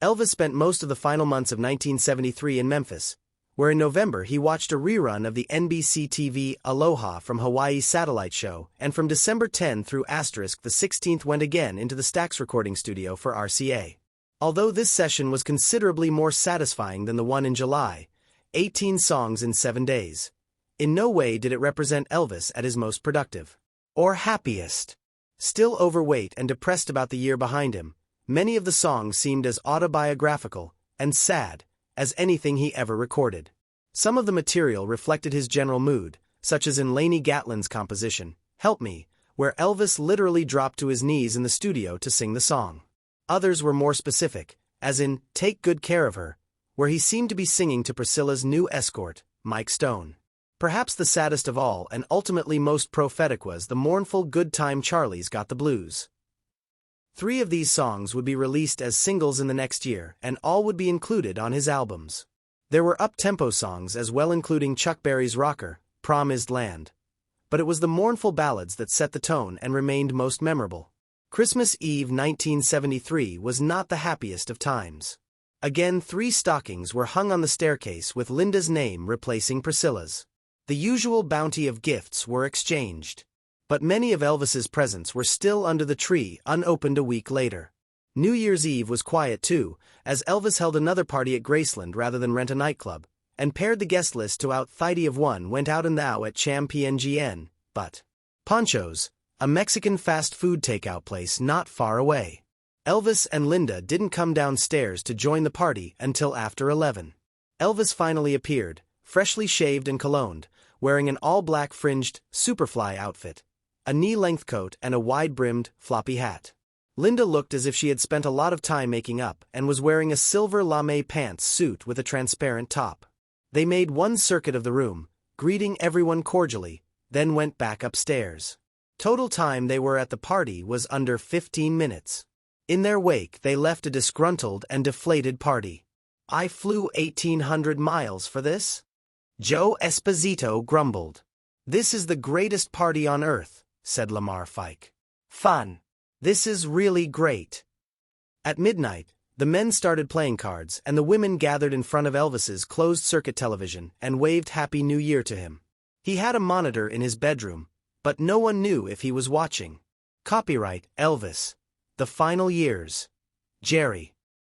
Elvis spent most of the final months of 1973 in Memphis, where in November he watched a rerun of the NBC TV Aloha from Hawaii satellite show, and from December 10 through the 16th went again into the Stax recording studio for RCA. Although this session was considerably more satisfying than the one in July, 18 songs in 7 days, in no way did it represent Elvis at his most productive or happiest. Still overweight and depressed about the year behind him, many of the songs seemed as autobiographical and sad as anything he ever recorded. Some of the material reflected his general mood, such as in Laney Gatlin's composition, Help Me, where Elvis literally dropped to his knees in the studio to sing the song. Others were more specific, as in Take Good Care of Her, where he seemed to be singing to Priscilla's new escort, Mike Stone. Perhaps the saddest of all and ultimately most prophetic was the mournful Good Time Charlie's Got the Blues. 3 of these songs would be released as singles in the next year, and all would be included on his albums. There were up-tempo songs as well, including Chuck Berry's rocker, Promised Land. But it was the mournful ballads that set the tone and remained most memorable. Christmas Eve 1973 was not the happiest of times. Again, 3 stockings were hung on the staircase with Linda's name replacing Priscilla's. The usual bounty of gifts were exchanged. But many of Elvis's presents were still under the tree, unopened a week later. New Year's Eve was quiet too, as Elvis held another party at Graceland rather than rent a nightclub, and paired the guest list to out 30 of one went out and thou at Champngn, but Poncho's, a Mexican fast food takeout place not far away. Elvis and Linda didn't come downstairs to join the party until after 11. Elvis finally appeared, freshly shaved and cologned, wearing an all-black fringed Superfly outfit, a knee-length coat and a wide-brimmed, floppy hat. Linda looked as if she had spent a lot of time making up and was wearing a silver lame pants suit with a transparent top. They made one circuit of the room, greeting everyone cordially, then went back upstairs. Total time they were at the party was under 15 minutes. In their wake they left a disgruntled and deflated party. I flew 1,800 miles for this? Joe Esposito grumbled. This is the greatest party on earth, said Lamar Fike. Fun. This is really great. At midnight, the men started playing cards and the women gathered in front of Elvis's closed-circuit television and waved Happy New Year to him. He had a monitor in his bedroom, but no one knew if he was watching. Copyright Elvis. The Final Years. Jerry.